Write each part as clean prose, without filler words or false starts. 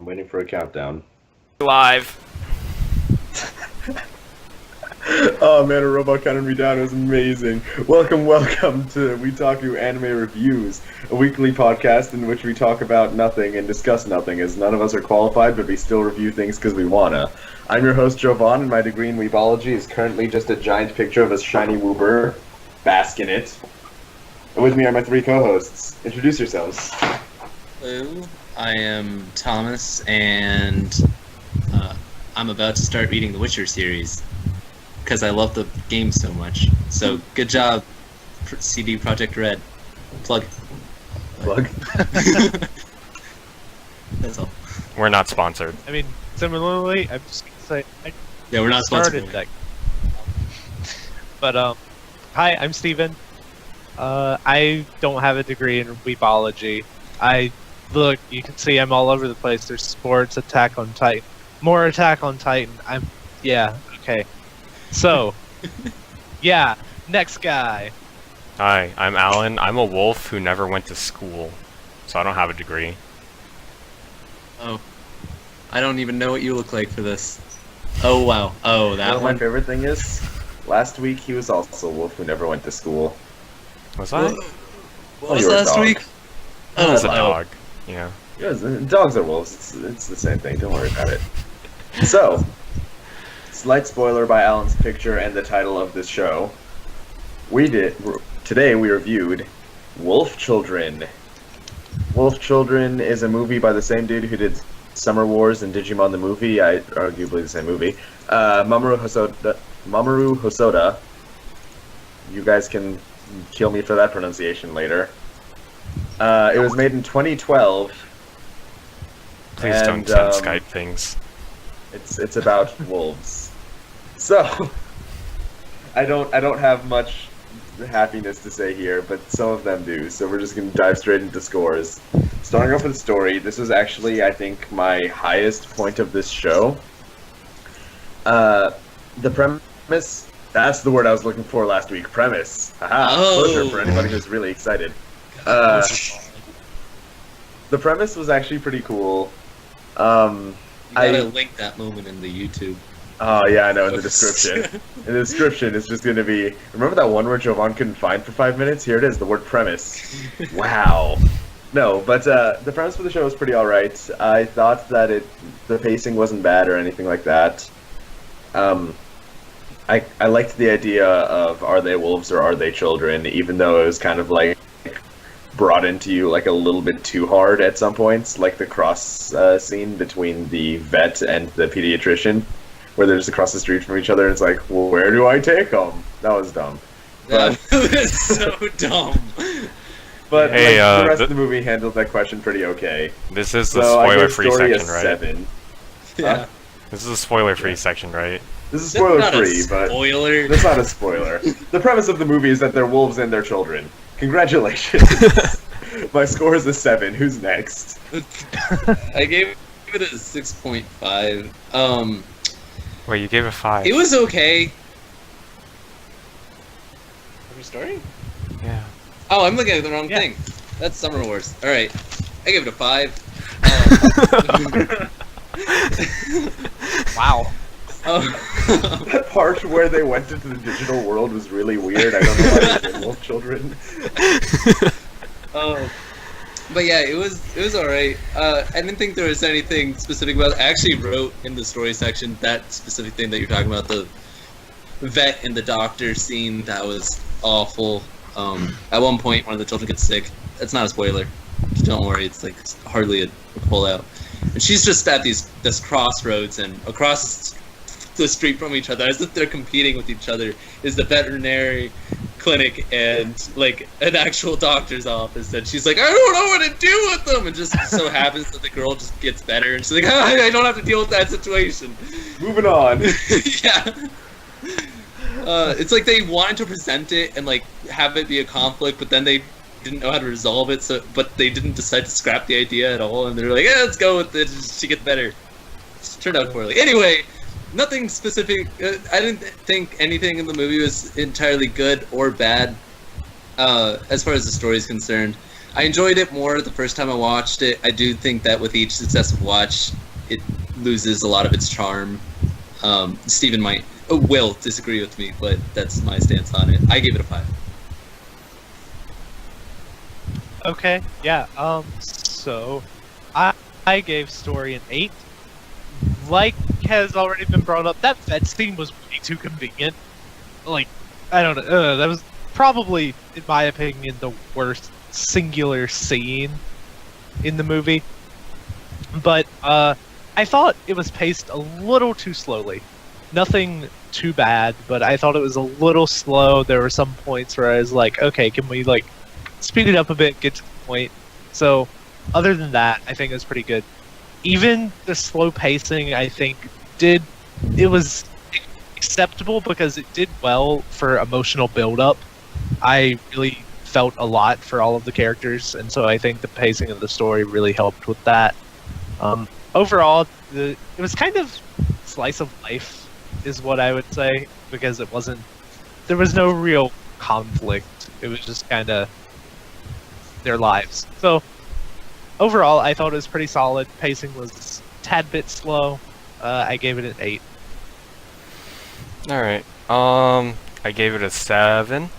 waiting for a countdown. Live. Oh man, a robot counted me down. It was amazing. Welcome to WeTaku Anime Reviews, a weekly podcast in which we talk about nothing and discuss nothing, as none of us are qualified, but we still review things because we wanna. I'm your host, Jovan, and my degree in Weebology is currently just a giant picture of a shiny woober. Bask in it. And with me are my three co-hosts. Introduce yourselves. Hello, I am Thomas, and I'm about to start reading the Witcher series because I love the game so much. So good job, CD Projekt Red. Plug. That's all. We're not sponsored. I mean, similarly, I'm just gonna say Yeah, we're not sponsored. started that. But hi, I'm Steven. I don't have a degree in Weebology. Look, you can see I'm all over the place. There's sports, Attack on Titan, more Attack on Titan. Okay. So, yeah, next guy. Hi, I'm Allan. I'm a wolf who never went to school, so I don't have a degree. Oh, I don't even know what you look like for this. Oh wow. Oh, that My one. favorite thing is, last week he was also a wolf who never went to school. Was I? What was you're a last dog. week? I was a wow. dog. Yeah. Yeah, dogs are wolves. It's the same thing. Don't worry about it. So, slight spoiler by Alan's picture and the title of this show. Today we reviewed Wolf Children. Wolf Children is a movie by the same dude who did Summer Wars and Digimon the movie. Arguably the same movie. Mamoru Hosoda. You guys can kill me for that pronunciation later. It was made in 2012. Please don't send Skype things. It's about wolves. So I don't have much happiness to say here, but some of them do. So we're just gonna dive straight into scores. Starting off with the story, this was actually, I think, my highest point of this show. The premise, that's the word I was looking for last week. Premise. Haha. Oh. Closure for anybody who's really excited. The premise was actually pretty cool. You gotta link that moment in the YouTube. Oh yeah, I know, in the description. In the description, it's just gonna be, remember that one word Jovan couldn't find for 5 minutes? Here it is, the word premise. Wow. No, but the premise for the show was pretty alright. I thought that the pacing wasn't bad or anything like that. I liked the idea of are they wolves or are they children, even though it was kind of like brought into you like a little bit too hard at some points, like the cross scene between the vet and the pediatrician, where they're just across the street from each other, and it's like, well, where do I take them? That was dumb. That was so dumb. But Hey, the rest of the movie handled that question pretty okay. This is the So I give spoiler-free story section, a right? 7. Yeah. This is a spoiler-free section, right? This is That's not a spoiler-free, but spoiler. that's not a spoiler. The premise of the movie is that they're wolves and they're children. Congratulations. My score is a 7. Who's next? I gave it a 6.5. Wait, you gave it 5. It was okay. Every story? Yeah. Oh, I'm looking at the wrong Yeah. thing. That's Summer Wars. All right, I give it a 5. Wow. That part where they went into the digital world was really weird. I don't know why they did wolf children. But yeah, it was alright. I didn't think there was anything specific about it. I actually wrote in the story section that specific thing that you're talking about, the vet and the doctor scene. That was awful. At one point, one of the children gets sick. That's not a spoiler. Don't worry, it's like hardly a pullout. And she's just at this crossroads, and across the street from each other, as if they're competing with each other, is the veterinary clinic and like an actual doctor's office. And she's like, I don't know what to do with them. And just so happens that the girl just gets better, and she's like, I don't have to deal with that situation. Moving on. Yeah. It's like they wanted to present it and like have it be a conflict, but then they didn't know how to resolve it. But they didn't decide to scrap the idea at all, and they're like, yeah, let's go with it. She gets better. It turned out poorly. Anyway, nothing specific. I didn't think anything in the movie was entirely good or bad, as far as the story is concerned. I enjoyed it more the first time I watched it. I do think that with each successive watch, it loses a lot of its charm. Steven will disagree with me, but that's my stance on it. I gave it a 5. Okay, yeah. So I gave story an 8. Like has already been brought up, that vet scene was way too convenient. Like, I don't know. That was probably, in my opinion, the worst singular scene in the movie. But I thought it was paced a little too slowly. Nothing too bad, but I thought it was a little slow. There were some points where I was like, okay, can we like speed it up a bit, get to the point? So, other than that, I think it was pretty good. Even the slow pacing, I think, it was acceptable because it did well for emotional build-up. I really felt a lot for all of the characters, and so I think the pacing of the story really helped with that. Overall, it was kind of slice of life, is what I would say, because there was no real conflict. It was just kind of their lives. So, overall, I thought it was pretty solid. Pacing was a tad bit slow. I gave it an 8. Alright, I gave it a 7,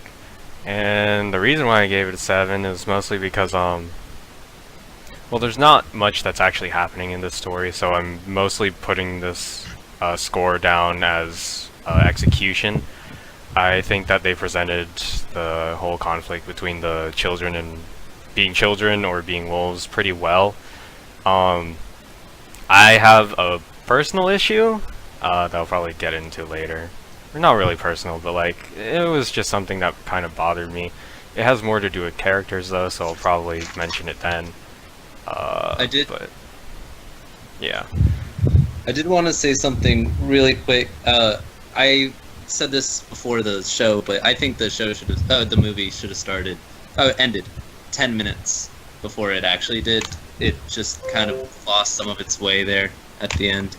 and the reason why I gave it a 7 is mostly because, well, there's not much that's actually happening in this story, so I'm mostly putting this score down as execution. I think that they presented the whole conflict between the children and being children or being wolves pretty well. I have a personal issue that I'll probably get into later. Or not really personal, but like, it was just something that kind of bothered me. It has more to do with characters though, so I'll probably mention it then. But yeah. I did want to say something really quick. I said this before the show, but I think the movie should have ended 10 minutes before it actually did. It just kind of lost some of its way there at the end.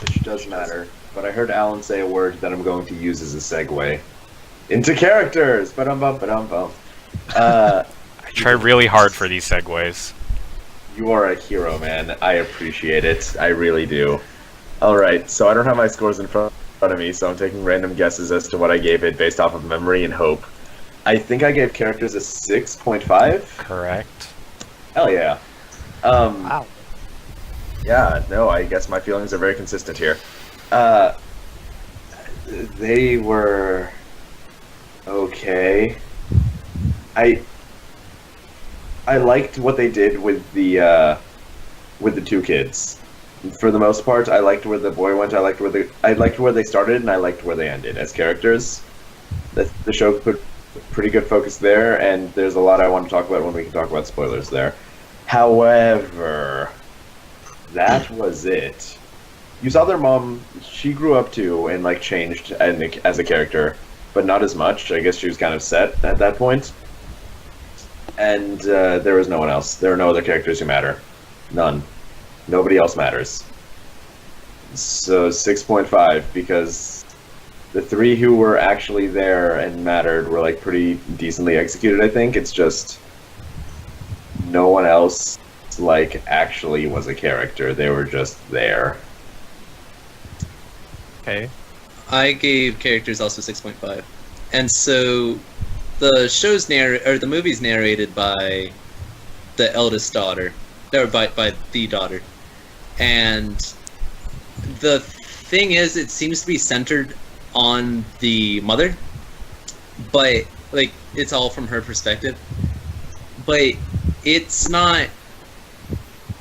Which does matter, but I heard Allan say a word that I'm going to use as a segue into characters. Ba-dum-bum. I try really hard for these segues. You are a hero, man. I appreciate it. I really do. Alright, so I don't have my scores in front of me, so I'm taking random guesses as to what I gave it based off of memory and hope. I think I gave characters a 6.5. Correct. Hell yeah. Wow. Yeah, no, I guess my feelings are very consistent here. They were okay. I liked what they did with the two kids. For the most part, I liked where the boy went. I liked where they started, and I liked where they ended as characters. The show put pretty good focus there, and there's a lot I want to talk about when we can talk about spoilers there. However, that was it. You saw their mom. She grew up too, and like changed as a character, but not as much. I guess she was kind of set at that point. And there was no one else. There are no other characters who matter. None. Nobody else matters. So 6.5, because the 3 who were actually there and mattered were like pretty decently executed, I think. It's just no one else like actually was a character. They were just there. Okay. I gave characters also 6.5. And so the movie's narrated by the eldest daughter, or by the daughter. And the thing is, it seems to be centered on the mother, but like it's all from her perspective. But it's not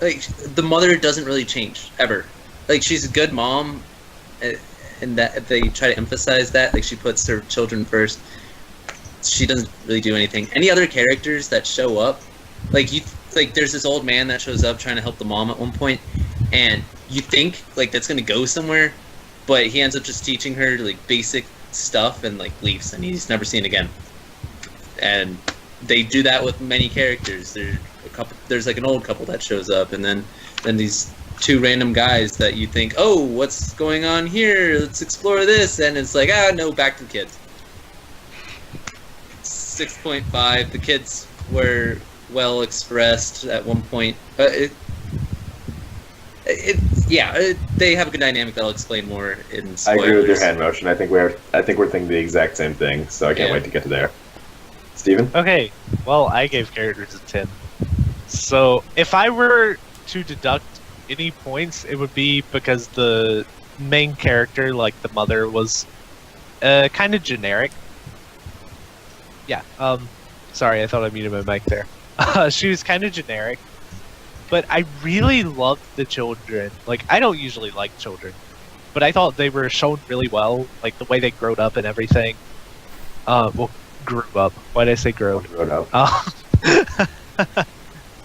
like the mother doesn't really change ever. Like she's a good mom, and that they try to emphasize that. Like she puts her children first. She doesn't really do anything. Any other characters that show up, like there's this old man that shows up trying to help the mom at one point, and you think like that's gonna go somewhere, but he ends up just teaching her like basic stuff and like leaves, and he's never seen again. And they do that with many characters. There's like an old couple that shows up, and then these 2 random guys that you think, oh, what's going on here? Let's explore this, and it's like, no, back to the kids. 6.5. The kids were well expressed at one point. They have a good dynamic that I'll explain more in spoilers. I agree with your hand motion. I think we're thinking the exact same thing, so I can't wait to get to there. Steven? Okay, well, I gave characters a 10. So, if I were to deduct any points, it would be because the main character, like the mother, was kind of generic. Yeah, sorry, I thought I muted my mic there. She was kind of generic. But I really loved the children. Like, I don't usually like children, but I thought they were shown really well, like the way they growed up and everything. Well, grew up. Why did I say grow? Grown up.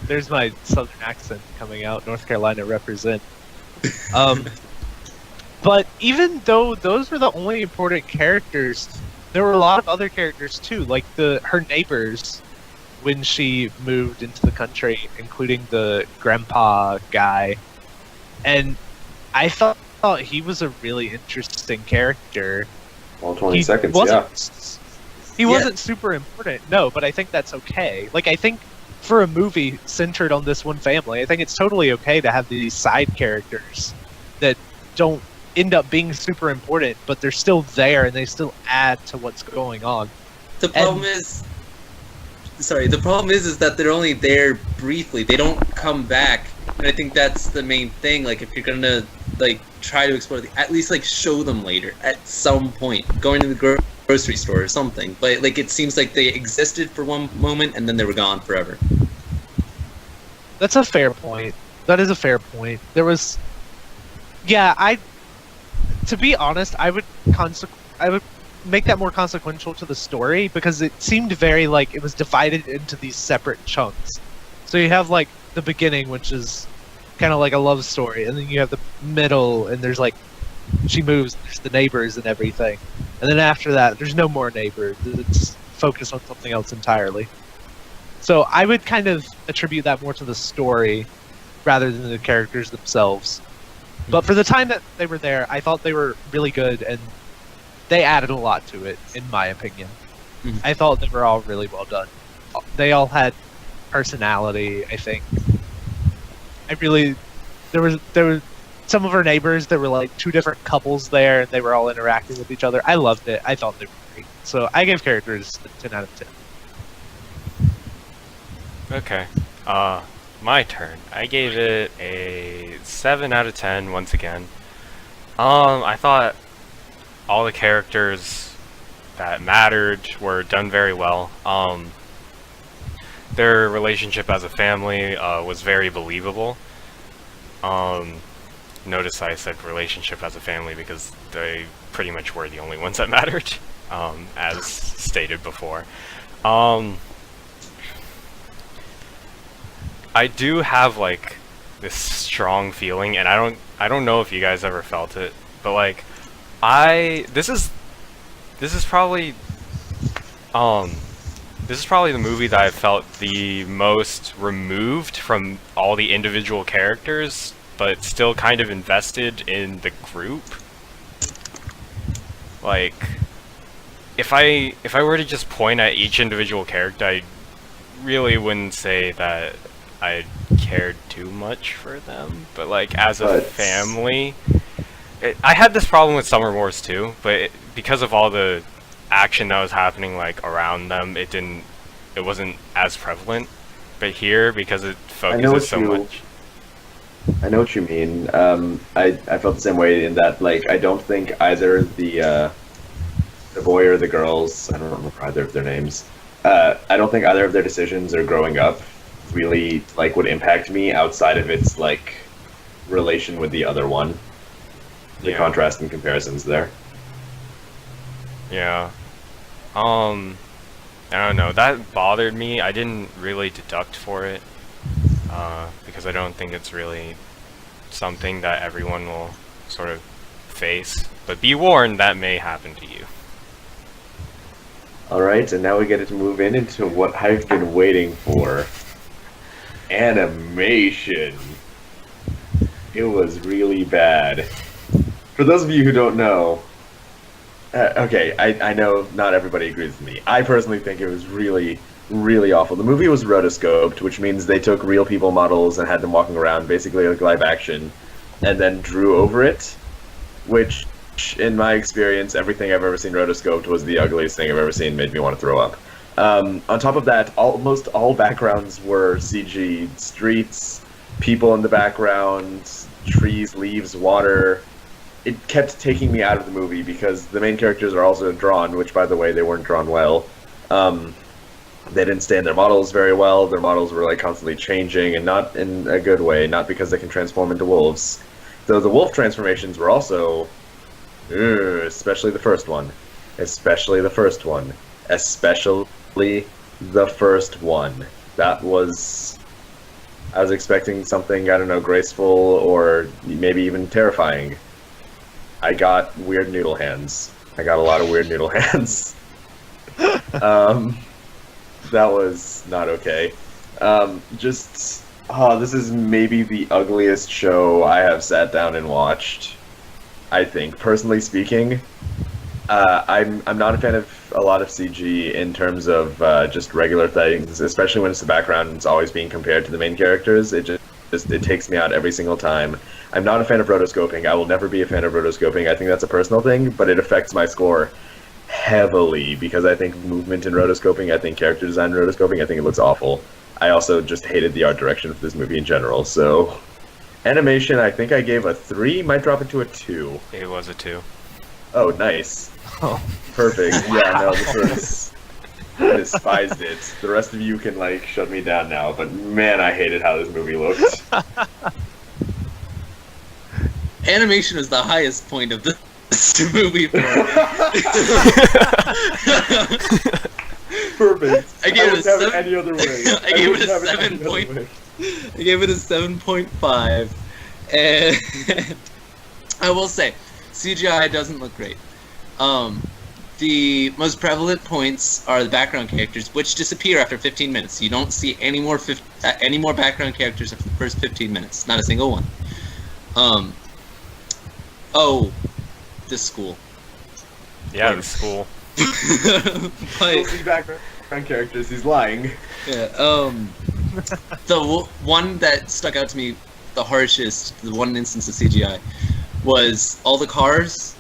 There's my southern accent coming out. North Carolina represent. But even though those were the only important characters, there were a lot of other characters too, like her neighbors when she moved into the country, including the grandpa guy. And I thought he was a really interesting character. Well, 20 seconds, yeah. He wasn't super important, no, but I think that's okay. Like, I think for a movie centered on this one family, I think it's totally okay to have these side characters that don't end up being super important, but they're still there and they still add to what's going on. The problem is that they're only there briefly. They don't come back, and I think that's the main thing. Like, if you're gonna try to explore, at least show them later at some point, going to the grocery store or something. But it seems like they existed for one moment and then they were gone forever. That's a fair point. That is a fair point. There was, to be honest, I would make that more consequential to the story, because it seemed very it was divided into these separate chunks. So you have the beginning, which is kind of like a love story, and then you have the middle, and there's she moves, there's the neighbors and everything, and then after that there's no more neighbors. It's focused on something else entirely. So I would kind of attribute that more to the story rather than the characters themselves. But for the time that they were there, I thought they were really good, and they added a lot to it, in my opinion. Mm-hmm. I thought they were all really well done. They all had personality, I think. There were some of our neighbors, there were two different couples there, and they were all interacting with each other. I loved it. I thought they were great. So I gave characters a 10 out of 10. Okay. My turn. I gave it a 7 out of 10 once again. I thought all the characters that mattered were done very well. Their relationship as a family was very believable. Notice I said relationship as a family because they pretty much were the only ones that mattered, as stated before. I do have this strong feeling, and I don't know if you guys ever felt it, but this is probably the movie that I felt the most removed from all the individual characters, but still kind of invested in the group. If I were to just point at each individual character, I really wouldn't say that I cared too much for them. But as a family, I had this problem with Summer Wars too, but because of all the action that was happening around them, it wasn't as prevalent. But here, because it focuses so much. I know what you mean. I felt the same way in that I don't think either the boy or the girls, I don't remember either of their names. I don't think either of their decisions or growing up really would impact me outside of its relation with the other one. The contrast and comparisons there. Yeah. I don't know. That bothered me. I didn't really deduct for it, because I don't think it's really something that everyone will sort of face. But be warned, that may happen to you. Alright, and now we get to move into what I've been waiting for. Animation. It was really bad. For those of you who don't know, okay, I know not everybody agrees with me. I personally think it was really, really awful. The movie was rotoscoped, which means they took real people models and had them walking around, basically like live action, and then drew over it, which, in my experience, everything I've ever seen rotoscoped was the ugliest thing I've ever seen, made me want to throw up. On top of that, almost all backgrounds were CG. Streets, people in the background, trees, leaves, water. It kept taking me out of the movie because the main characters are also drawn, which, by the way, they weren't drawn well. They didn't stay in their models very well. Their models were like constantly changing, and not in a good way, not because they can transform into wolves. Though the wolf transformations were also... especially the first one. Especially the first one. Especially the first one. That was... I was expecting something, I don't know, graceful or maybe even terrifying. I got weird noodle hands. I got a lot of weird noodle hands. That was not okay. This is maybe the ugliest show I have sat down and watched. I think, personally speaking, I'm not a fan of a lot of CG in terms of just regular things, especially when it's the background and it's always being compared to the main characters. It takes me out every single time. I'm not a fan of rotoscoping. I will never be a fan of rotoscoping. I think that's a personal thing, but it affects my score heavily because I think movement in rotoscoping, I think character design in rotoscoping, I think it looks awful. I also just hated the art direction of this movie in general, so... Animation, I think I gave a 3, might drop it to a 2. It was a 2. Oh, nice. Oh. Perfect. Yeah, no, this was... I despised it. The rest of you can, like, shut me down now, but man, I hated how this movie looked. Animation is the highest point of this movie for me. Perfect. I gave it a wouldn't have 7. any other way. I gave it a wouldn't have 7 any other point. way. I gave it a 7.5, and I will say, CGI doesn't look great. The most prevalent points are the background characters, which disappear after 15 minutes. You don't see any more background characters after the first 15 minutes. Not a single one. Oh, this school. Yeah, the school. We'll see background characters. He's lying. Yeah. The one that stuck out to me the harshest, the one instance of CGI, was all the cars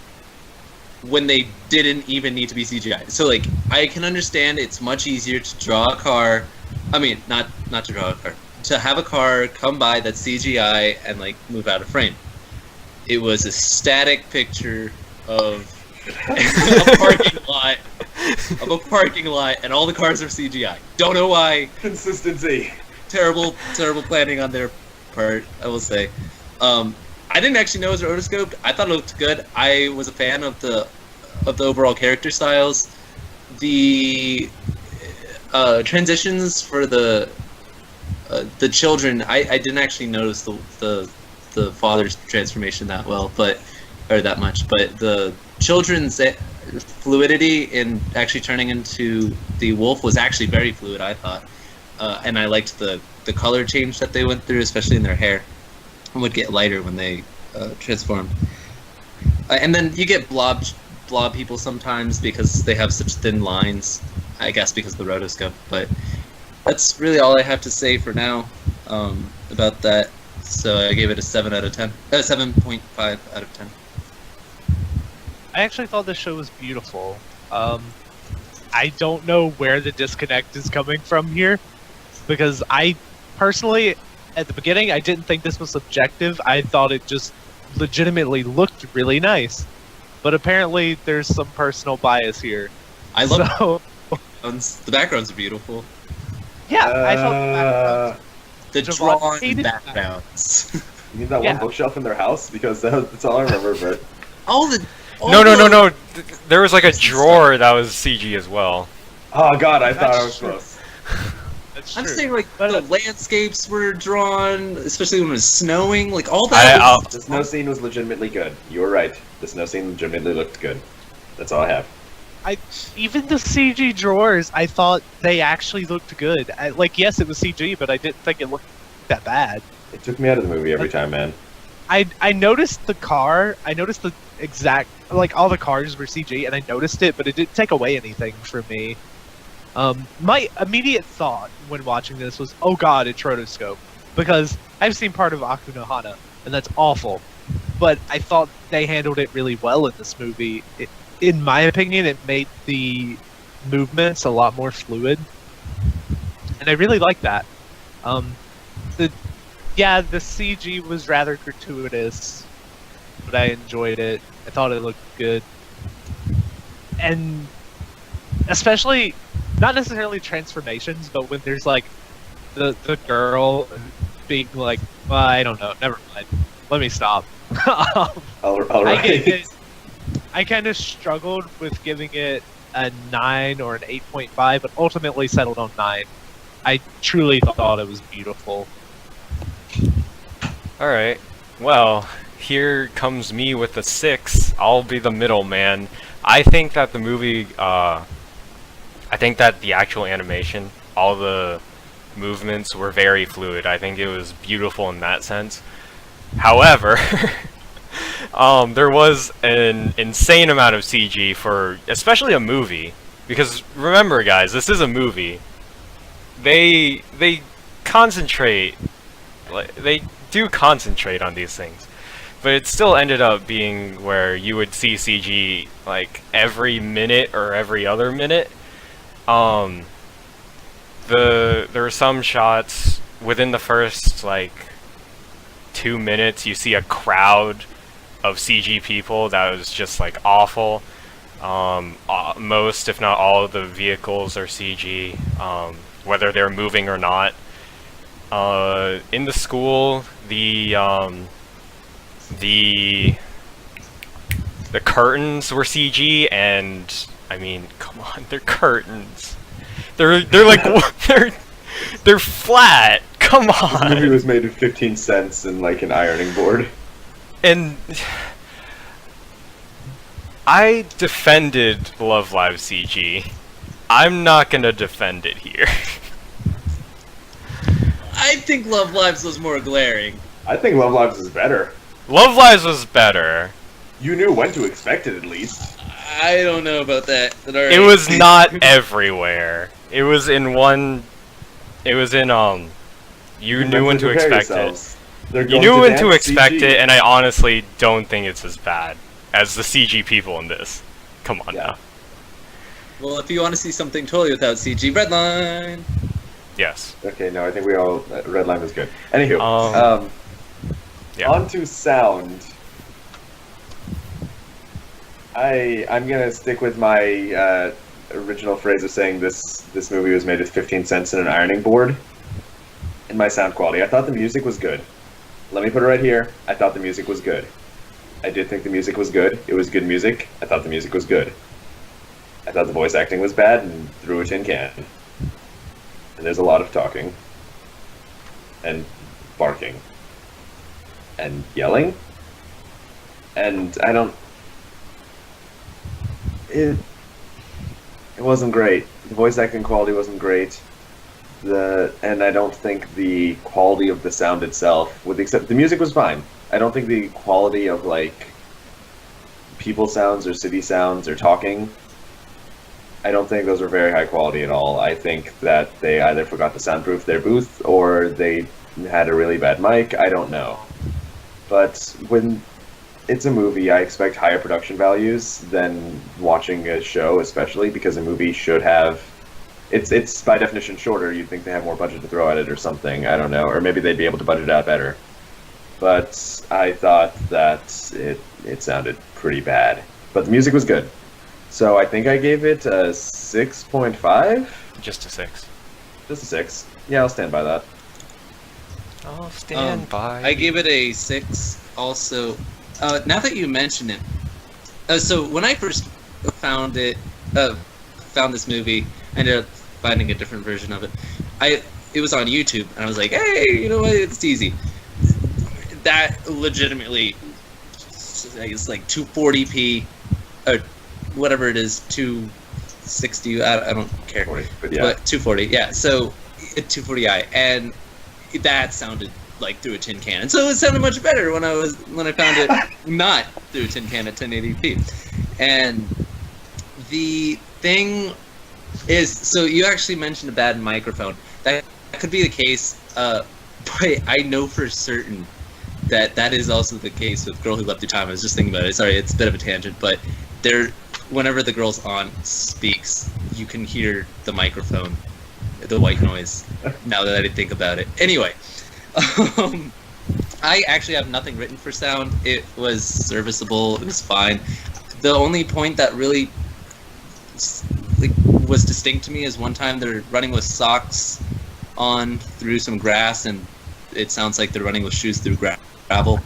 when they didn't even need to be CGI. So, like, I can understand it's much easier to draw a car. I mean, not to draw a car. To have a car come by that's CGI and, like, move out of frame. It was a static picture of a parking lot, and all the cars are CGI. Don't know why. Consistency. Terrible planning on their part, I will say. I didn't actually know it was rotoscoped. I thought it looked good. I was a fan of the overall character styles. The transitions for the children, I didn't actually notice the father's transformation that much, but the children's fluidity in actually turning into the wolf was actually very fluid, I thought. And I liked the color change that they went through, especially in their hair. It would get lighter when they transformed. And then you get blob people sometimes because they have such thin lines, I guess because of the rotoscope. But that's really all I have to say for now about that. So I gave it a 7 out of 10. 7.5 out of 10. I actually thought the show was beautiful. I don't know where the disconnect is coming from here, because I personally, at the beginning, I didn't think this was subjective. I thought it just legitimately looked really nice. But apparently, there's some personal bias here. I love the backgrounds are beautiful. Yeah, I thought The drawn backgrounds. You mean that one bookshelf in their house? Because that's all I remember, but... No. There was like a drawer that was CG as well. Oh god, I thought I was close. I'm saying, like, the landscapes were drawn, especially when it was snowing, like, all that. The snow scene was legitimately good. You were right. The snow scene legitimately looked good. That's all I have. Even the CG drawers, I thought they actually looked good. Yes, it was CG, but I didn't think it looked that bad. It took me out of the movie every time, man. I noticed the car. I noticed the exact, all the cars were CG, and I noticed it, but it didn't take away anything for me. My immediate thought when watching this was, oh god, it's rotoscope. Because I've seen part of Aku no Hana, and that's awful. But I thought they handled it really well in this movie. In my opinion, it made the movements a lot more fluid. And I really like that. The CG was rather gratuitous, but I enjoyed it. I thought it looked good. And especially, not necessarily transformations, but when there's like the girl being like, well, I don't know, never mind. Let me stop. All right. I kind of struggled with giving it a 9 or an 8.5, but ultimately settled on 9. I truly thought it was beautiful. Alright, well, here comes me with a 6. I'll be the middleman. I think that the movie, I think that the actual animation, all the movements were very fluid. I think it was beautiful in that sense. However, there was an insane amount of CG for, especially a movie, because remember guys, this is a movie. They concentrate, they do concentrate on these things, but it still ended up being where you would see CG like every minute or every other minute. There were some shots within the first like 2 minutes you see a crowd of CG people that was just like awful. Most, if not all, of the vehicles are CG, whether they're moving or not. In the school, the curtains were CG, and I mean, come on, they're curtains. They're like they're flat. Come on. This movie was made of 15 cents and like an ironing board. And I defended Love Live CG. I'm not gonna defend it here. I think Love Lives was more glaring. I think Love Lives is better. Love Lives was better. You knew when to expect it, at least. I don't know about that. But alright. It was not everywhere. It was in one. It was in You knew when to expect it. You knew when to expect it, and I honestly don't think it's as bad as the CG people in this. Come on now. Well, if you want to see something totally without CG, Redline. Yes. Okay, no, I think we all... Red Line was good. Anywho, yeah. on to sound. I'm gonna stick with my original phrase of saying this movie was made with 15 cents and an ironing board. In my sound quality, I thought the music was good. Let me put it right here. I thought the music was good. I did think the music was good. It was good music. I thought the music was good. I thought the voice acting was bad and threw a tin can. And there's a lot of talking. And barking. And yelling. And I don't... It wasn't great. The voice acting quality wasn't great. And I don't think the quality of the sound itself, with the except the music was fine. I don't think the quality of like people sounds or city sounds or talking, I don't think those were very high quality at all. I think that they either forgot to soundproof their booth or they had a really bad mic. I don't know. But when it's a movie, I expect higher production values than watching a show, especially because a movie should have... It's by definition shorter. You'd think they have more budget to throw at it or something. I don't know. Or maybe they'd be able to budget out better. But I thought that it sounded pretty bad. But the music was good. So I think I gave it a 6.5? Just a 6. Just a 6. Yeah, I'll stand by that. I'll stand by. I gave it a 6 also. Now that you mention it, so when I first found this movie, I ended up finding a different version of it. It was on YouTube, and I was like, hey, you know what, it's easy. That legitimately, I guess like 240p, or whatever it is, 260, I don't care. 40, but yeah. But 240, yeah, so 240i, and that sounded like through a tin can. And so it sounded much better when I found it not through a tin can at 1080p. And the thing is so you actually mentioned a bad microphone. That could be the case, but I know for certain that is also the case with Girl Who Leapt Through Time. I was just thinking about it. Sorry, it's a bit of a tangent, but whenever the girl's aunt speaks, you can hear the microphone, the white noise. Now that I think about it. Anyway, I actually have nothing written for sound. It was serviceable. It was fine. The only point that really was distinct to me is one time they're running with socks on through some grass, and it sounds like they're running with shoes through gravel.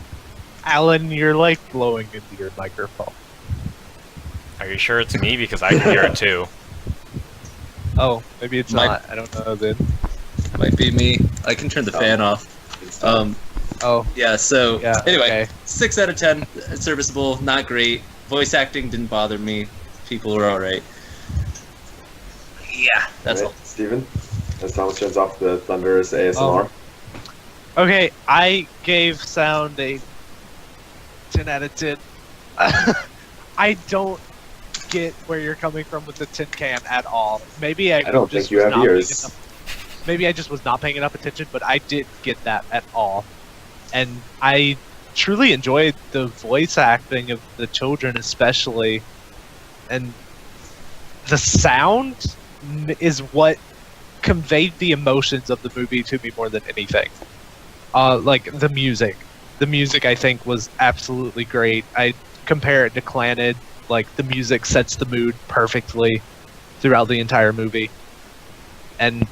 Allan, you're like blowing into your microphone. Are you sure it's me? Because I can hear it too. Oh, maybe it's not. I don't know then. Might be me. I can turn the fan off. Oh. Yeah, so Yeah, anyway, okay. 6 out of 10. Serviceable, not great. Voice acting didn't bother me. People were alright. Yeah, that's all. Steven, as Thomas turns off the thunderous ASMR. Okay, I gave sound a 10 out of 10. I don't get where you're coming from with the tin can at all. Maybe I don't just think you was have not ears. paying enough- Maybe I just was not paying enough attention, but I didn't get that at all. And I truly enjoyed the voice acting of the children, especially. And the sound is what conveyed the emotions of the movie to me more than anything. Like the music. The music, I think, was absolutely great. I compare it to Clannad. Like, the music sets the mood perfectly throughout the entire movie. And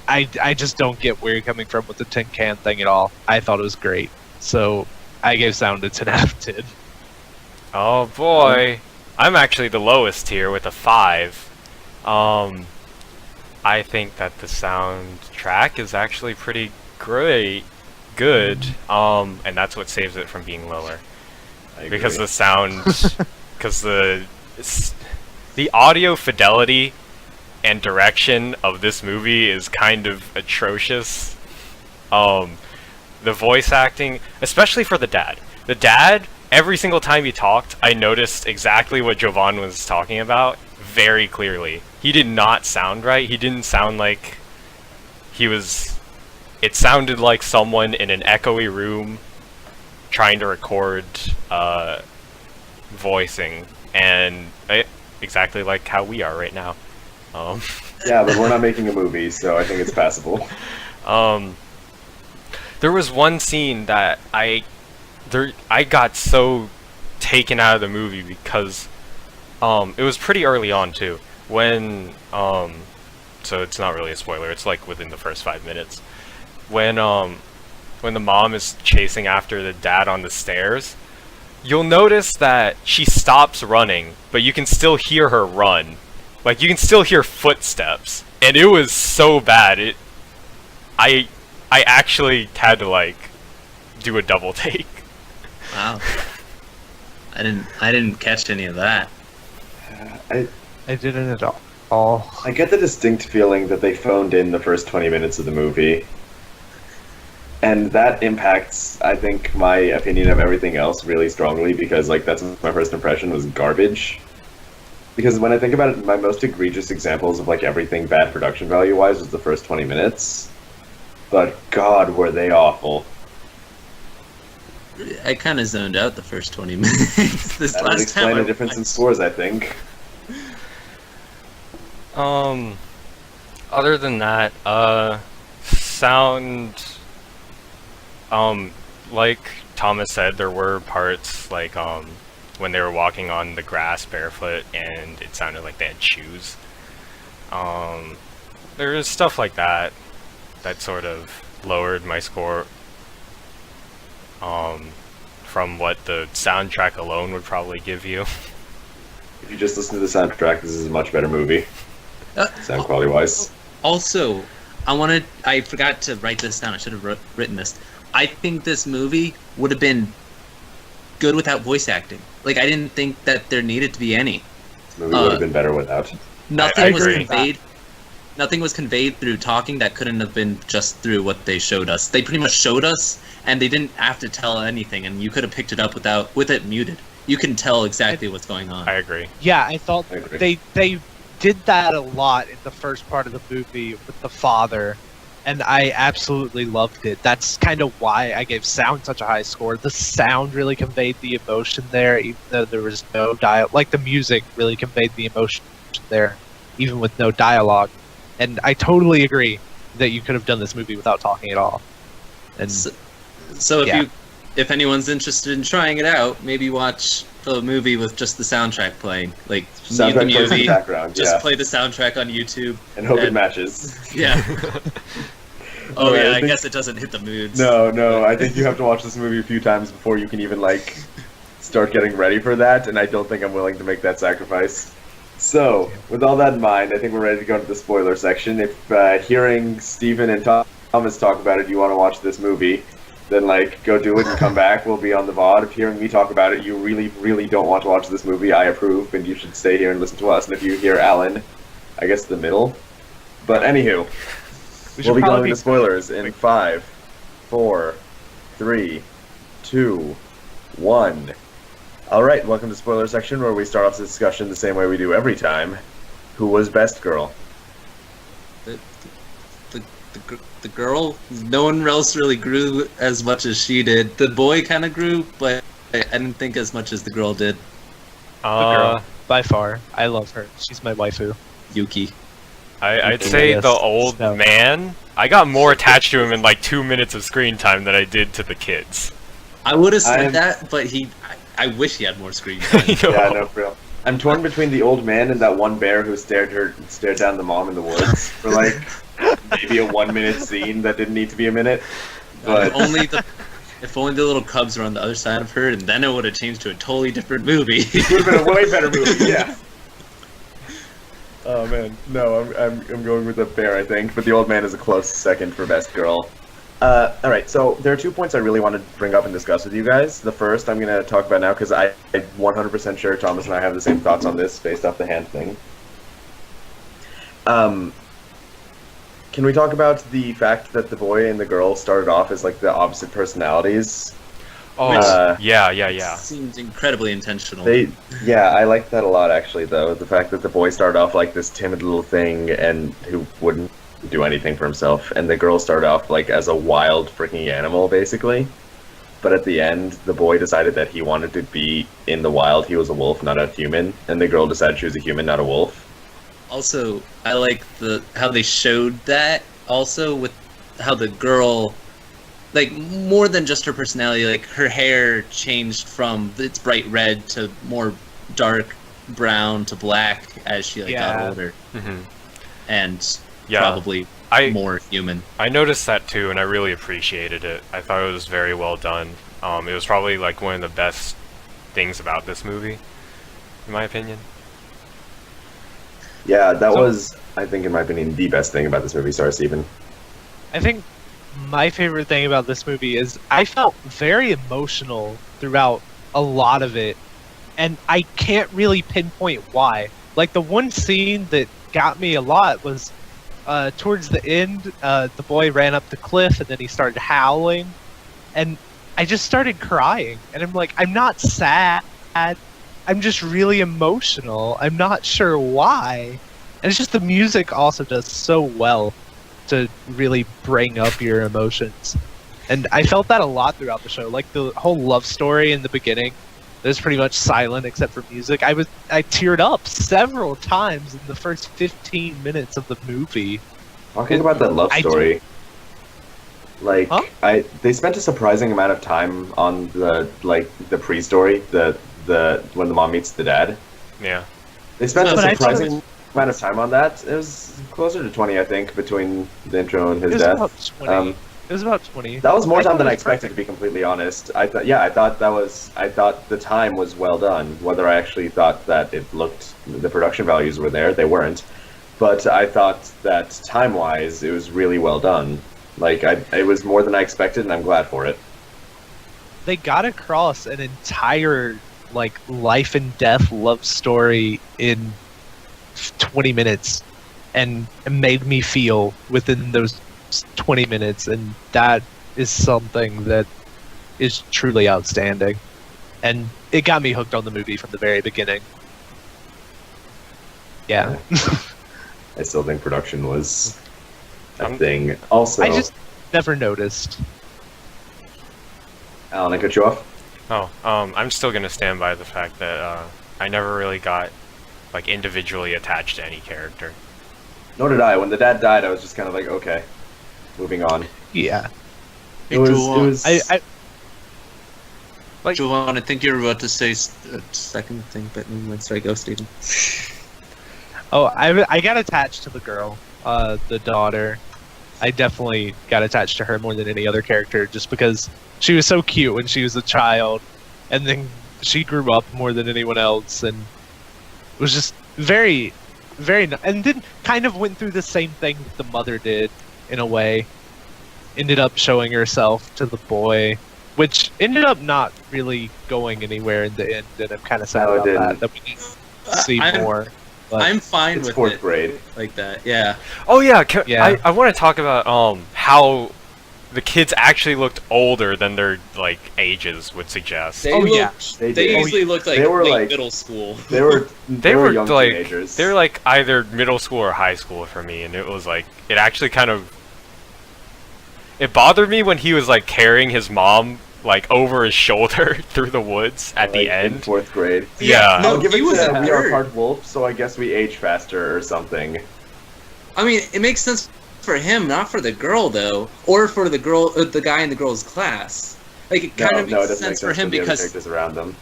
I just don't get where you're coming from with the tin can thing at all. I thought it was great. So, I gave sound a 10 out of 10. Oh boy, I'm actually the lowest here with a 5. I think that the soundtrack is actually pretty good, and that's what saves it from being lower. Because the sound, because the audio fidelity and direction of this movie is kind of atrocious. The voice acting, especially for the dad. The dad, every single time he talked, I noticed exactly what Jovan was talking about very clearly. He did not sound right. He didn't sound like he was... It sounded like someone in an echoey room trying to record voicing, and exactly like how we are right now. Yeah, but we're not making a movie, so I think it's passable. There was one scene that I got so taken out of the movie because it was pretty early on too. When so it's not really a spoiler. It's like within the first 5 minutes. When the mom is chasing after the dad on the stairs, you'll notice that she stops running, but you can still hear her run. Like, you can still hear footsteps, and it was so bad. I actually had to like do a double take. Wow. I didn't catch any of that. I didn't at all. I get the distinct feeling that they phoned in the first 20 minutes of the movie. And that impacts, I think, my opinion of everything else really strongly, because, like, that's my first impression was garbage. Because when I think about it, my most egregious examples of, like, everything bad production value-wise was the first 20 minutes. But, God, were they awful. I kind of zoned out the first 20 minutes. This That would last explain time the difference in scores, I think. Other than that, sound... like Thomas said, there were parts, like, when they were walking on the grass barefoot, and it sounded like they had shoes. There was stuff like that that sort of lowered my score, from what the soundtrack alone would probably give you. If you just listen to the soundtrack, this is a much better movie, sound quality-wise. Also, I forgot to write this down. I should have written this. I think this movie would have been good without voice acting. Like, I didn't think that there needed to be any. This movie would have been better without. Nothing was agree. conveyed. Nothing was conveyed through talking that couldn't have been just through what they showed us. They pretty much showed us, and they didn't have to tell anything, and you could have picked it up with it muted. You can tell exactly what's going on. I agree. Yeah, I thought I agree. they did that a lot in the first part of the movie with the father, and I absolutely loved it. That's kind of why I gave sound such a high score. The sound really conveyed the emotion there, even though there was no dialogue. Like, the music really conveyed the emotion there, even with no dialogue. And I totally agree that you could have done this movie without talking at all. And so if anyone's interested in trying it out, maybe watch the movie with just the soundtrack playing. Like, Soundtrack the plays in the movie, background, just yeah. play the soundtrack on YouTube. And hope it matches. Yeah. Oh, Right, yeah, I I think- guess it doesn't hit the moods. No, I think you have to watch this movie a few times before you can even, like, start getting ready for that, and I don't think I'm willing to make that sacrifice. So, with all that in mind, I think we're ready to go into the spoiler section. If hearing Steven and Thomas talk about it, you want to watch this movie, then, like, go do it and come back. We'll be on the VOD. If hearing me talk about it, you really, really don't want to watch this movie, I approve, and you should stay here and listen to us. And if you hear Allan, I guess the middle. But anywho, we'll be going into spoilers in 5, 4, 3, 2, 1. Alright, welcome to spoiler section, where we start off the discussion the same way we do every time. Who was best girl? The girl, no one else really grew as much as she did. The boy kind of grew, but I didn't think as much as the girl did. The girl, by far. I love her. She's my waifu. Yuki. I'd say Yes. the old No. man. I got more attached to him in like 2 minutes of screen time than I did to the kids. I would have said I'm- that, but I wish he had more screen time. You know? Yeah, no, for real. I'm torn between the old man and that one bear who stared down the mom in the woods for like maybe a 1 minute scene that didn't need to be a minute. But If only the little cubs were on the other side of her, and then it would have changed to a totally different movie. it would have been a way better movie, yeah. Oh man, no, I'm going with the bear, I think, but the old man is a close second for best girl. Alright, so there are 2 points I really want to bring up and discuss with you guys. The first I'm going to talk about now because I'm 100% sure Thomas and I have the same thoughts on this based off the hand thing. Can we talk about the fact that the boy and the girl started off as like the opposite personalities? Oh, yeah. Seems incredibly intentional. Yeah, I like that a lot actually though. The fact that the boy started off like this timid little thing and who wouldn't do anything for himself, and the girl started off like as a wild freaking animal basically. But at the end, the boy decided that he wanted to be in the wild. He was a wolf, not a human, and the girl decided she was a human, not a wolf. Also, I like how they showed that also with how the girl, like, more than just her personality, like her hair changed from its bright red to more dark brown to black as she like got older, and probably more human. I noticed that too, and I really appreciated it. I thought it was very well done. It was probably like one of the best things about this movie, in my opinion. Yeah, that was, I think, in my opinion, the best thing about this movie. Sorry, Steven. I think my favorite thing about this movie is I felt very emotional throughout a lot of it, and I can't really pinpoint why. Like, the one scene that got me a lot was towards the end, the boy ran up the cliff and then he started howling, and I just started crying, and I'm like, I'm not sad, I'm just really emotional. I'm not sure why. And it's just the music also does so well to really bring up your emotions. And I felt that a lot throughout the show. Like the whole love story in the beginning, it was pretty much silent except for music. I teared up several times in the first 15 minutes of the movie. Talking about that love story, they spent a surprising amount of time on the pre-story, the when the mom meets the dad. Yeah. They spent a But I thought surprising amount of time on that. It was closer to 20, I think, between the intro and his It was death. about 20. It was about 20. That was more I time thought than it I was expected, to be completely honest. I thought the time was well done. Whether I actually thought that the production values were there, they weren't. But I thought that time-wise, it was really well done. Like, it was more than I expected, and I'm glad for it. They got across an entire like life and death love story in 20 minutes and it made me feel within those 20 minutes, and that is something that is truly outstanding, and it got me hooked on the movie from the very beginning. Yeah. I still think production was a I'm- thing. Also, I just never noticed. Alan, I cut you off. I'm still gonna stand by the fact that I never really got like individually attached to any character. Nor did I. When the dad died, I was just kind of like, okay, moving on. Yeah. It was. I Like- Joanne, I think you're about to say a second thing, but let's go, Steven. I got attached to the girl, the daughter. I definitely got attached to her more than any other character, just because she was so cute when she was a child, and then she grew up more than anyone else, and was just very, and then kind of went through the same thing that the mother did, in a way. Ended up showing herself to the boy, which ended up not really going anywhere in the end, and I'm kind of sad No, it about didn't. that we didn't see I'm- more. But I'm fine It's with fourth it grade. like that. Yeah. Oh yeah, Yeah. I want to talk about how the kids actually looked older than their like ages would suggest. They Oh, looked, yeah. They They did. easily looked like They were late like- middle school. They were. They were young like teenagers. they were like either middle school or high school for me, and it was like it actually kind of it bothered me when he was like carrying his mom like over his shoulder through the woods at the like, in end. fourth grade. Yeah. No, I'll give he it was to a we are nerd. part wolf, so I guess we age faster or something. I mean, it makes sense for him, not for the girl though, or for the girl, the guy in the girl's class. Like it kind of no, it makes doesn't make sense for him the other because characters around them.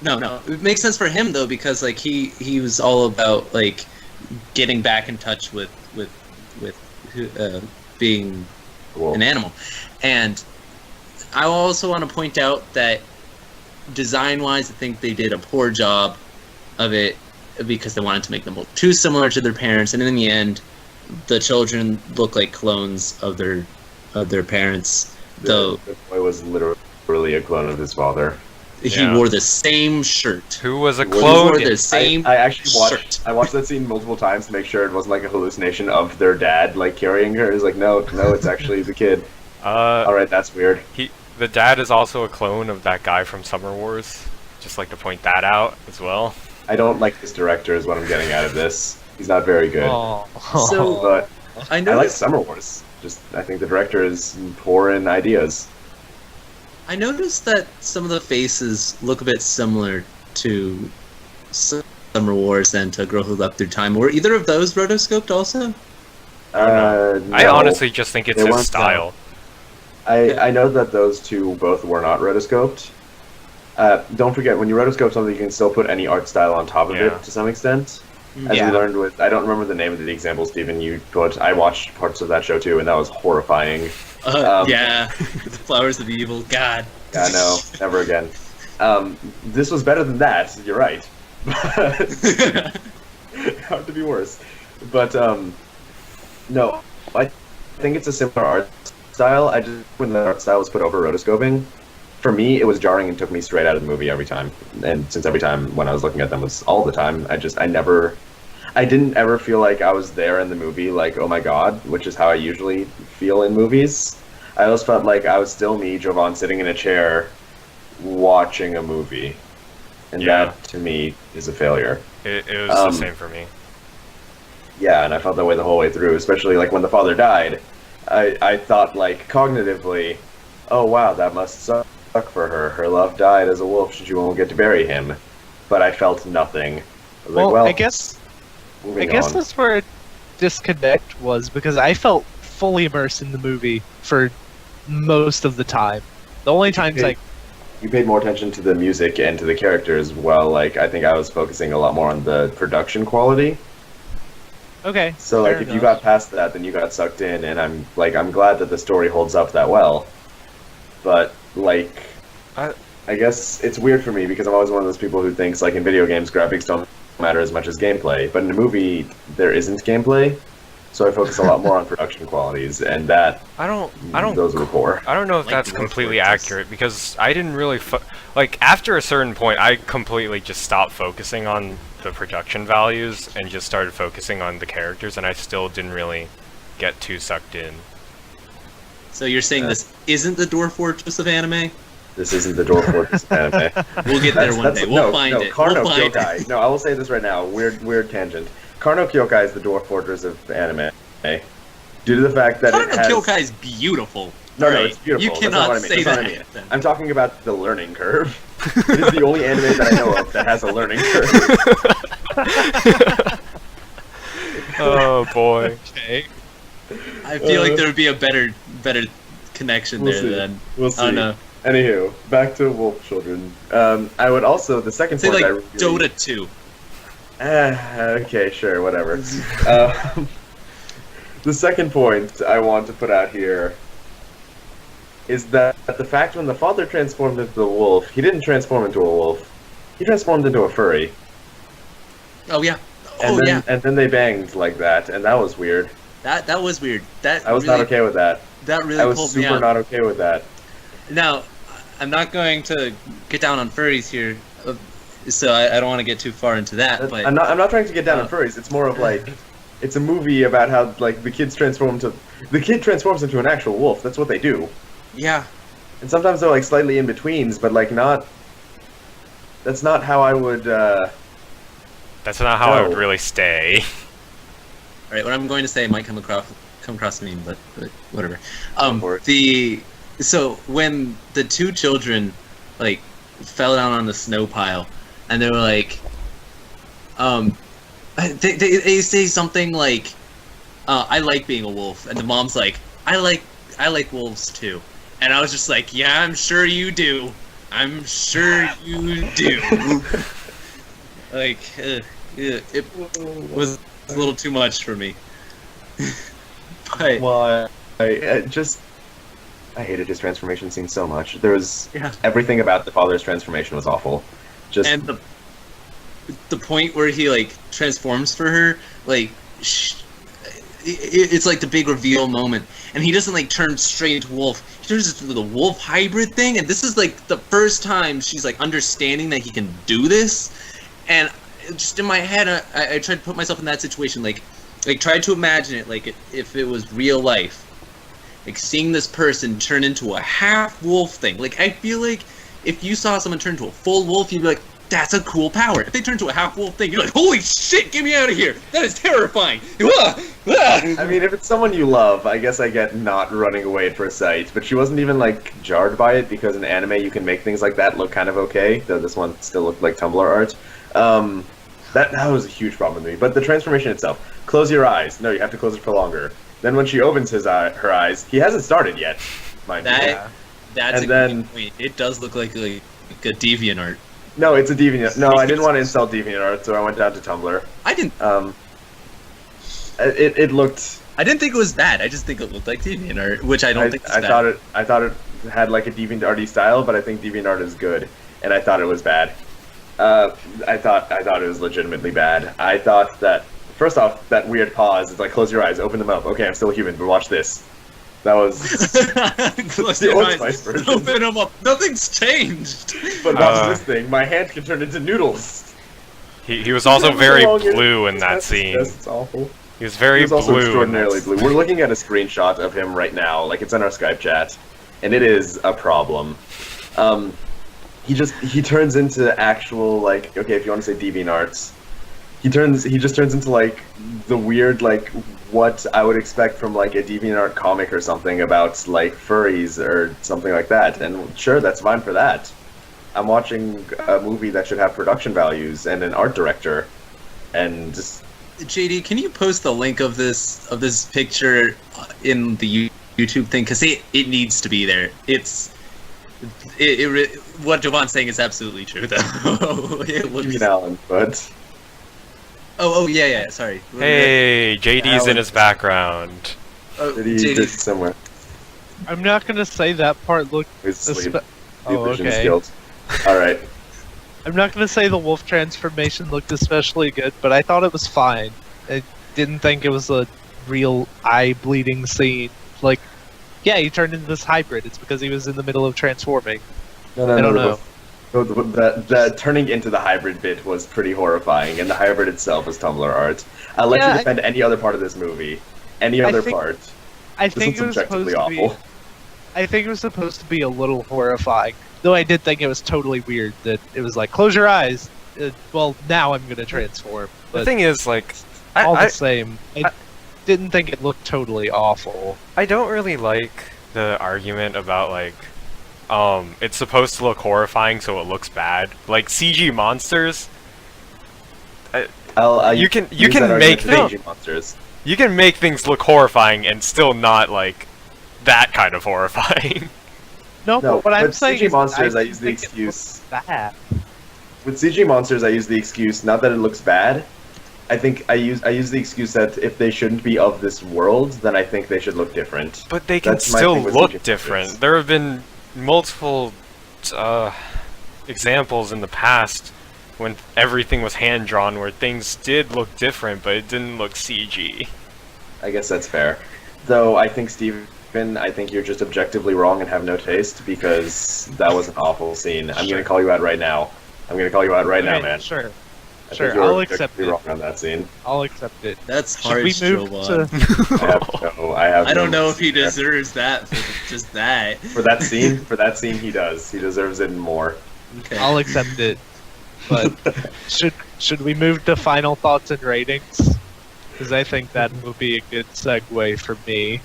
no, it makes sense for him though because like he was all about like getting back in touch with being Cool. an animal, and I also want to point out that design-wise, I think they did a poor job of it because they wanted to make them look too similar to their parents, and in the end, the children look like clones of their parents. Though The boy was literally a clone of his father. he Yeah. wore the same shirt. Who was a He He clone? wore the same I actually watched. shirt. I watched that scene multiple times to make sure it wasn't like a hallucination of their dad like carrying her. It's like no, it's actually the kid. All right, that's weird. The dad is also a clone of that guy from Summer Wars. Just like to point that out as well. I don't like this director. Is what I'm getting out of this. He's not very good. Oh. So- But I I like noticed. Summer Wars. Just I think the director is poor in ideas. I noticed that some of the faces look a bit similar to Summer Wars and to Girl Who Left Through Time. Were either of those rotoscoped also? I no. honestly just think it's They his weren't, style. I know that those two both were not rotoscoped. Don't forget, when you rotoscope something, you can still put any art style on top of Yeah. it to some extent. As Yeah. we learned with, I don't remember the name of the example, Stephen, you put. I watched parts of that show too, and that was horrifying. Yeah, the Flowers of Evil. God. Yeah, no, never again. This was better than that, you're right. Hard to be worse. But, no, I think it's a similar art style. I just, when the art style was put over rotoscoping, for me, it was jarring and took me straight out of the movie every time. And since every time when I was looking at them was all the time, I didn't ever feel like I was there in the movie, like, oh my god, which is how I usually feel in movies. I always felt like I was still me, Jovan, sitting in a chair, watching a movie. And Yeah. that, to me, is a failure. It was the same for me. Yeah, and I felt that way the whole way through, especially, like, when the father died. I thought, like, cognitively, oh wow, that must suck for her. Her love died as a wolf, she won't get to bury him. But I felt nothing. I was Well, like, well, I guess moving on. that's where a disconnect was, because I felt fully immersed in the movie for most of the time. The only times I You paid more attention to the music and to the characters, while, like, I think I was focusing a lot more on the production quality. okay. So, like, fair if you enough. got past that, then you got sucked in, and I'm glad that the story holds up that well. But, like, I guess it's weird for me, because I'm always one of those people who thinks, like, in video games, graphics don't matter as much as gameplay. But in a movie, there isn't gameplay, so I focus a lot more on production qualities, and that, I don't those were poor. I don't know if Like that's the completely references. accurate, because I didn't really like after a certain point I completely just stopped focusing on the production values and just started focusing on the characters, and I still didn't really get too sucked in. So you're saying this isn't the Dwarf Fortress of anime? This isn't the Dwarf Fortress anime. We'll get there one day. We'll find it. Carno We'll find Kyokai. No, I will say this right now. Weird tangent. Karno Kyokai is the Dwarf Fortress of anime. Due to the fact that it has... Kyokai is beautiful. No, Right. it's beautiful. You That's cannot not what I mean. say That's not that. what I mean. I'm talking about the learning curve. It is the only anime that I know of that has a learning curve. Oh boy. Okay. I feel like there would be a better connection We'll there see. than We'll see. I don't know. Anywho, back to Wolf Children. I would also, the second Say point like I really... Dota 2. Okay, sure, whatever. The second point I want to put out here is that the fact when the father transformed into the wolf, he didn't transform into a wolf. He transformed into a furry. Oh yeah. And then they banged like that, and that was weird. That was weird. I was not okay with that. That really I was pulled me super out. not okay with that. Now, I'm not going to get down on furries here, so I don't want to get too far into that. But I'm not trying to get down on furries. It's more of like, it's a movie about how like the kid transforms into an actual wolf. That's what they do. yeah, And sometimes they're like slightly in betweens, but like not. That's not how I would. That's not how I would No. really stay. all right. What I'm going to say might come across a meme, but whatever. for it. So when the two children like fell down on the snow pile, and they were like, they say something like, "I like being a wolf," and the mom's like, I like wolves too," and I was just like, "Yeah, I'm sure you do. I'm sure you do." Like, it was a little too much for me. But Well, I hated his transformation scene so much. There was yeah. everything about the father's transformation was awful. Just And the point where he like transforms for her, like it's like the big reveal moment, and he doesn't like turn straight into wolf. He turns into the wolf hybrid thing, and this is like the first time she's like understanding that he can do this. And just in my head, I tried to put myself in that situation, like tried to imagine it, like if it was real life, like seeing this person turn into a half wolf thing. Like I feel like if you saw someone turn into a full wolf, you'd be like, that's a cool power. If they turn into a half wolf thing, you're like, holy shit, get me out of here. That is terrifying. I mean, if it's someone you love, I guess I get not running away at first sight. But she wasn't even like jarred by it because in anime you can make things like that look kind of okay. Though this one still looked like Tumblr art. That was a huge problem with me. But the transformation itself, close your eyes. No, you have to close it for longer. Then when she opens her eyes, he hasn't started yet. Mind you. That's And a then- good point. It does look like a deviant art. No, it's a deviant. No, I didn't want to install DeviantArt, so I went down to Tumblr. I didn't It looked. I didn't think it was bad. I just think it looked like DeviantArt, which I don't think is I bad. thought it had like a DeviantArt-y style, but I think DeviantArt is good, and I thought it was bad. I thought it was legitimately bad. I thought that first off, that weird pause. It's like close your eyes, open them up. Okay, I'm still human, but watch this. That was. Close the your Old eyes, Spice version. open them up. Nothing's changed. But watch this thing. My hand can turn into noodles. He was also very Long as- blue in that that's- scene. That's awful. He was very He was also blue. in extraordinarily that- blue. We're looking at a screenshot of him right now, like it's in our Skype chat, and it is a problem. He turns into actual like okay, if you want to say DeviantArts, he just turns into like the weird like what I would expect from like a DeviantArt comic or something about like furries or something like that. And sure, that's fine for that. I'm watching a movie that should have production values and an art director, and just. JD, can you post the link of this picture in the YouTube thing? Because it needs to be there. What Jovan's saying is absolutely true, though. It looks... You mean Allan, but Oh, yeah, sorry. Hey, JD's in Allan. his background. Oh, did he JD, did somewhere? I'm not gonna say that part looked. He's asleep. espe- The Oh, vision okay. skills. All right. I'm not gonna say the wolf transformation looked especially good, but I thought it was fine. I didn't think it was a real eye-bleeding scene. Like, yeah, he turned into this hybrid. It's because he was in the middle of transforming. No, I don't know. The turning into the hybrid bit was pretty horrifying, and the hybrid itself was Tumblr art. I'll let Yeah, you defend any other part of this movie. Any other think- part. I This think it one's was supposed objectively to be. awful. I think it was supposed to be a little horrifying. Though I did think it was totally weird that it was like, close your eyes. Well, now I'm gonna transform. The But thing is, like, all I the same, I didn't think it looked totally awful. I don't really like the argument about like it's supposed to look horrifying so it looks bad. Like CG monsters, you can make monsters. you can make things look horrifying and still not like that kind of horrifying. No, but what I'm with saying CG is monsters, I didn't use the think it excuse. looked bad. With CG monsters, I use the excuse not that it looks bad. I think I use the excuse that if they shouldn't be of this world, then I think they should look different. But they can That's my still thing with look CG different. monsters. There have been multiple examples in the past when everything was hand drawn where things did look different, but it didn't look CG. I guess that's fair. Though I think Steven, I think you're just objectively wrong and have no taste because that was an awful scene. I'm gonna call you out right now. I'm gonna call you out right now, Okay, man. Sure, I sure, think you're I'll accept objectively it. wrong on that scene. I'll accept it. That's Should we harsh, move Jovan. I have I don't no know if he there. deserves that for just that. For that scene, he does. He deserves it and more. Okay. I'll accept it. But should we move to final thoughts and ratings? Because I think that would be a good segue for me.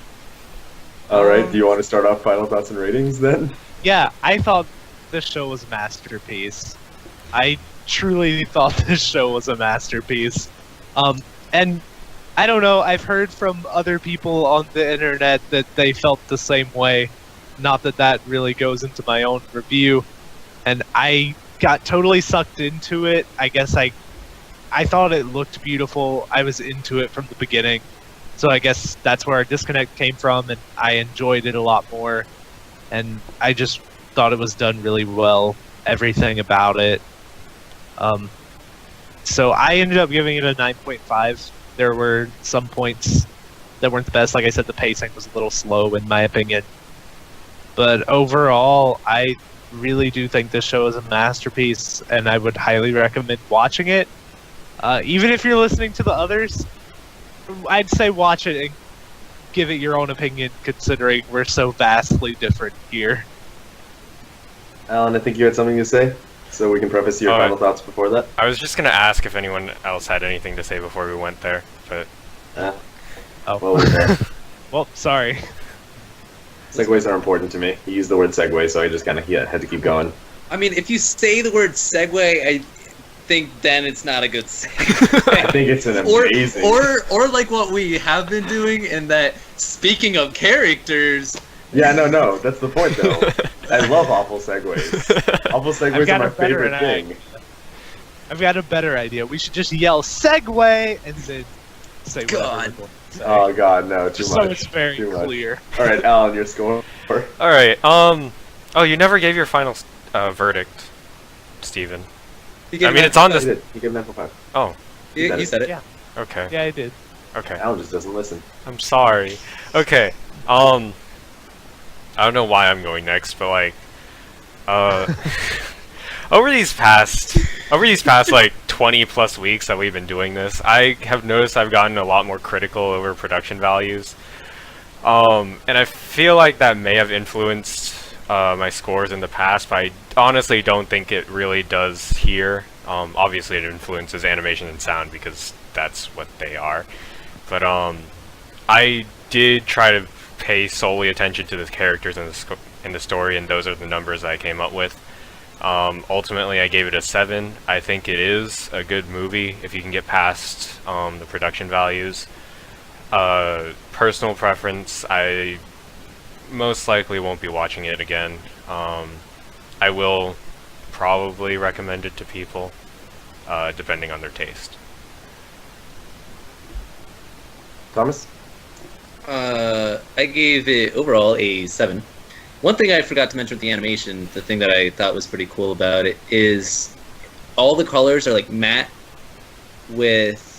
All right. Do you want to start off final thoughts and ratings then? Yeah, I thought this show was a masterpiece. I truly thought this show was a masterpiece. And I don't know, I've heard from other people on the internet that they felt the same way. Not that that really goes into my own review. And I got totally sucked into it. I guess I thought it looked beautiful. I was into it from the beginning. So I guess that's where our disconnect came from, and I enjoyed it a lot more. And I just thought it was done really well. Everything about it. So I ended up giving it a 9.5. There were some points that weren't the best. Like I said, the pacing was a little slow in my opinion. But overall, I really do think this show is a masterpiece, and I would highly recommend watching it. Even if you're listening to the others, I'd say watch it and give it your own opinion, considering we're so vastly different here. Alan, I think you had something to say, so we can preface your final thoughts before that. I was just gonna ask if anyone else had anything to say before we went there, but Oh. Well, we're there. Well, sorry. Segues are important to me. You used the word segue, so I just kind of had to keep going. I mean, if you say the word segue, I think then it's not a good segue. I think it's an amazing. or like what we have been doing, in that speaking of characters. Yeah, no, that's the point though. I love awful segues. Awful segues are my favorite thing. I've got a better idea. We should just yell "Segue" and then say whatever God. we're going to say. Oh god, no, too Just much. so it's very Too much. clear. All right, Alan, your score. all right. Oh, you never gave your final verdict, Steven. I mean, it's on He this. did. He gave 9.5. Oh, You said it. Yeah. okay. Yeah, I did. Okay. Alan just doesn't listen. I'm sorry. Okay. I don't know why I'm going next, but like, over these past like 20 plus weeks that we've been doing this, I have noticed I've gotten a lot more critical over production values. And I feel like that may have influenced my scores in the past, but I honestly don't think it really does here. Obviously it influences animation and sound because that's what they are. But I did try to pay solely attention to the characters in the story, and those are the numbers I came up with. Ultimately, I gave it a 7. I think it is a good movie if you can get past the production values. Personal preference, I most likely won't be watching it again. I will probably recommend it to people, depending on their taste. Thomas? I gave it overall a 7. One thing I forgot to mention with the animation, the thing that I thought was pretty cool about it, is all the colors are like matte with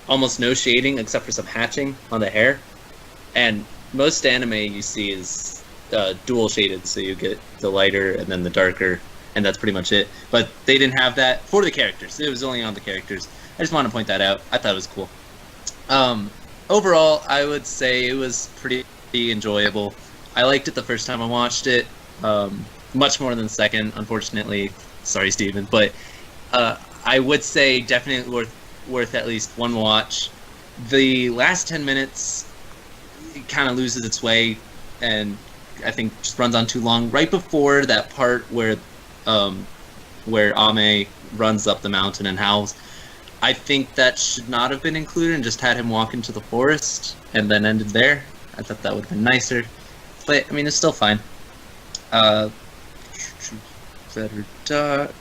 almost no shading except for some hatching on the hair. And most anime you see is dual shaded, so you get the lighter and then the darker, and that's pretty much it. But they didn't have that for the characters. It was only on the characters. I just want to point that out. I thought it was cool. Overall, I would say it was pretty enjoyable. I liked it the first time I watched it, much more than the second, unfortunately. Sorry, Steven. But I would say definitely worth at least one watch. the last 10 minutes, it kind of loses its way, and I think just runs on too long. Right before that part where Ame runs up the mountain and howls, I think that should not have been included and just had him walk into the forest and then ended there. I thought that would have been nicer. But, I mean, it's still fine. Better talk.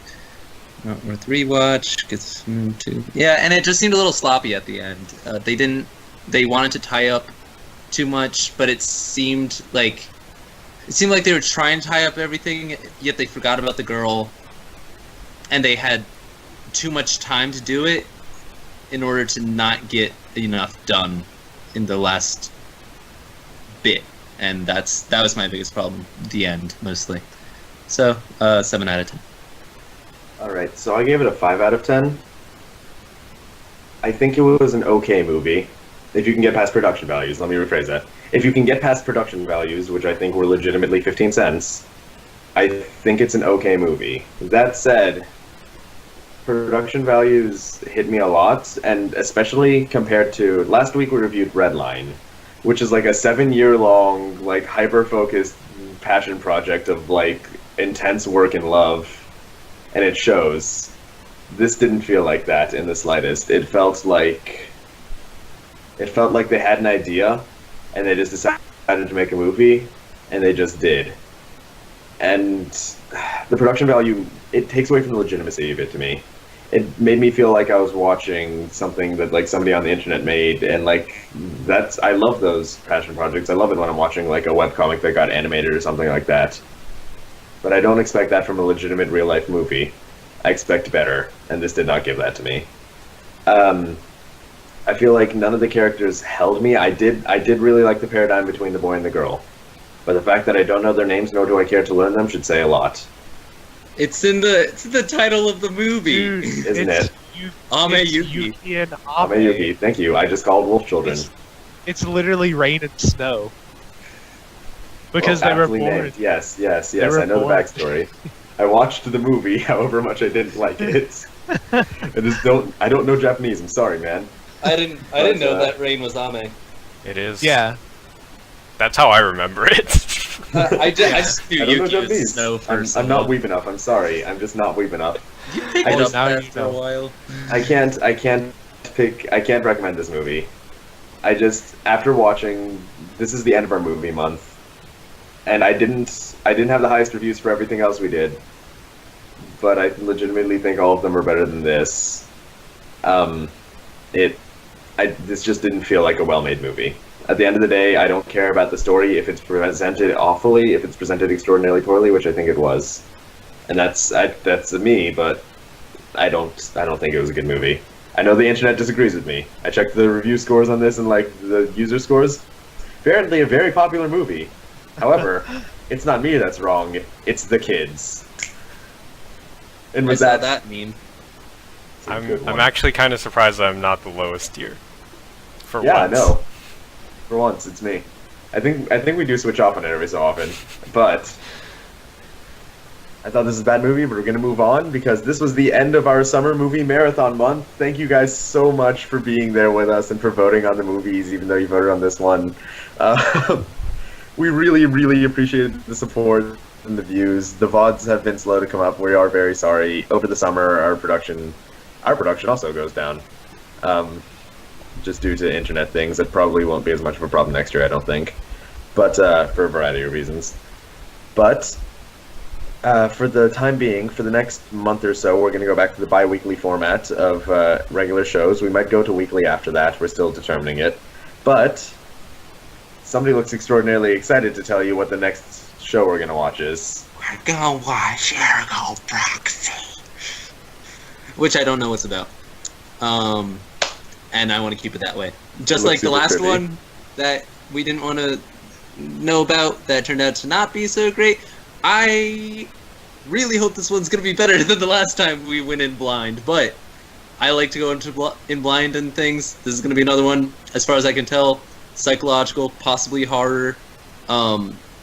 Not worth rewatch. Gets moved to... Yeah, and it just seemed a little sloppy at the end. They wanted to tie up too much, but it seemed like they were trying to tie up everything, yet they forgot about the girl, and they had too much time to do it in order to not get enough done in the last bit, and that was my biggest problem. The end, mostly. So 7 out of 10. All right, so I gave it a 5 out of 10. I think it was an okay movie. If you can get past production values, let me rephrase that. If you can get past production values, which I think were legitimately 15 cents, I think it's an okay movie. That said, production values hit me a lot, and especially compared to last week we reviewed Redline, which is like a 7-year-long, like hyper-focused passion project of like intense work and love, and it shows. This didn't feel like that in the slightest. It felt like they had an idea, and they just decided to make a movie, and they just did. And the production value, it takes away from the legitimacy of it to me. It made me feel like I was watching something that like somebody on the internet made, and like I love those passion projects. I love it when I'm watching like a webcomic that got animated or something like that. But I don't expect that from a legitimate real life movie. I expect better, and this did not give that to me. I feel like none of the characters held me. I did really like the paradigm between the boy and the girl, but the fact that I don't know their names nor do I care to learn them should say a lot. It's in the title of the movie, Dude, isn't it? Ame it's Yuki. Yuki and Ame Yuki, thank you. I just called wolf children. It's literally rain and snow. Because Well, they were aptly born. named. Yes, were I know born. the backstory. I watched the movie, however much I didn't like it. I don't know Japanese, I'm sorry, man. I didn't know that rain was Ame. It is. Yeah. That's how I remember it. I just knew I don't know Yuki was Japanese. snow first. I'm not weeb enough, I'm sorry. I'm just not weeb enough. You picked I it just- up now you after a know. while. I can't recommend this movie. After watching, this is the end of our movie month, and I didn't have the highest reviews for everything else we did, but I legitimately think all of them are better than this. This just didn't feel like a well-made movie. At the end of the day, I don't care about the story if it's presented awfully, if it's presented extraordinarily poorly, which I think it was, and that's me. But I don't think it was a good movie. I know the internet disagrees with me. I checked the review scores on this and like the user scores. Apparently, a very popular movie. However, it's not me that's wrong. It's the kids. And I with saw that, that meme. it's a good I'm one. actually kind of surprised that I'm not the lowest tier. For Yeah, once. no. For once, it's me. I think we do switch off on it every so often, but I thought this was a bad movie, but we're gonna move on because this was the end of our summer movie marathon month. Thank you guys so much for being there with us and for voting on the movies, even though you voted on this one. We really, really appreciated the support and the views. The VODs have been slow to come up. We are very sorry. Over the summer, our production also goes down. Just due to internet things. It probably won't be as much of a problem next year, I don't think. But, for a variety of reasons. But, for the time being, for the next month or so, we're going to go back to the bi-weekly format of regular shows. We might go to weekly after that. We're still determining it. But, somebody looks extraordinarily excited to tell you what the next show we're going to watch is. We're gonna watch Ergo Proxy, which I don't know what's about. And I want to keep it that way. Just It like looks the super last pretty. one that we didn't want to know about that turned out to not be so great. I really hope this one's going to be better than the last time we went in blind, but I like to go in blind and things. This is going to be another one, as far as I can tell, psychological, possibly horror,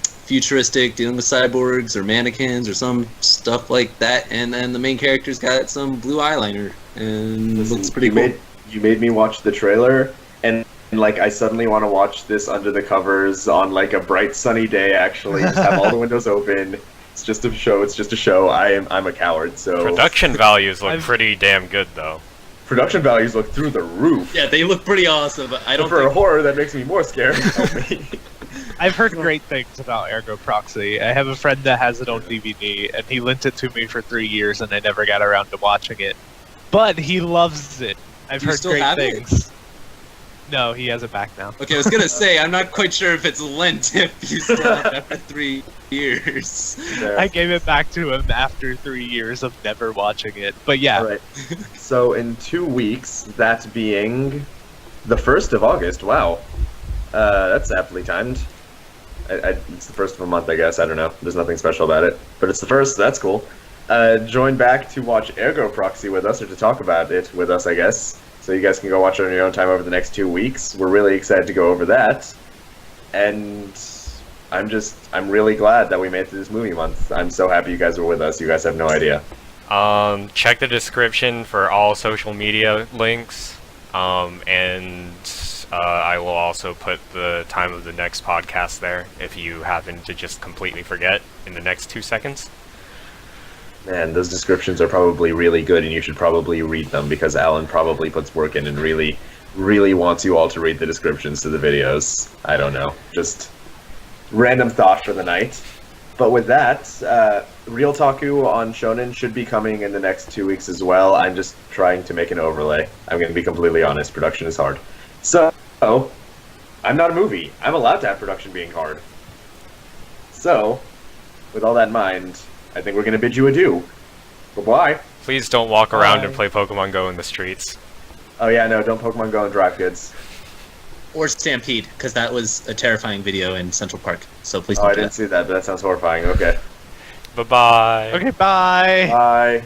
futuristic, dealing with cyborgs or mannequins or some stuff like that, and then the main character's got some blue eyeliner, and it looks pretty cool. You made me watch the trailer, and like I suddenly want to watch this under the covers on like a bright sunny day. Actually, just have all the windows open. It's just a show. It's just a show. I'm a coward. So Production values look pretty damn good, though. production values look through the roof. Yeah, they look pretty awesome, but I don't For think... a horror, that makes me more scared. Help me. I've heard great things about Ergo Proxy. I have a friend that has it on DVD, and he lent it to me for 3 years, and I never got around to watching it. But he loves it. I've Do you heard still great have it? things. No, he has it back now. Okay, I was gonna say, I'm not quite sure if it's lent if you still have it after 3 years. There. I gave it back to him after 3 years of never watching it. But yeah, All right. So in 2 weeks, that being the 1st of August. Wow, that's aptly timed. It's the 1st of a month, I guess. I don't know. There's nothing special about it, but it's the 1st. That's cool. Join back to watch Ergo Proxy with us, or to talk about it with us, I guess. So you guys can go watch it on your own time over the next 2 weeks. We're really excited to go over that, and I'm really glad that we made it to this movie month. I'm so happy you guys were with us. You guys have no idea. Check the description for all social media links, and I will also put the time of the next podcast there if you happen to just completely forget in the next 2 seconds. Man, those descriptions are probably really good, and you should probably read them, because Allan probably puts work in and really, really wants you all to read the descriptions to the videos. I don't know. Just random thought for the night. But with that, Real Taku on Shonen should be coming in the next 2 weeks as well. I'm just trying to make an overlay. I'm going to be completely honest. Production is hard. So, I'm not a movie. I'm allowed to have production being hard. So, with all that in mind, I think we're going to bid you adieu. Bye-bye. Please don't walk around and Bye. play Pokemon Go in the streets. Oh yeah, no, don't Pokemon Go and drive, kids. Or Stampede, because that was a terrifying video in Central Park. So please Oh, don't I do didn't that. see that, but that sounds horrifying. Okay. Bye-bye. okay, bye. Bye.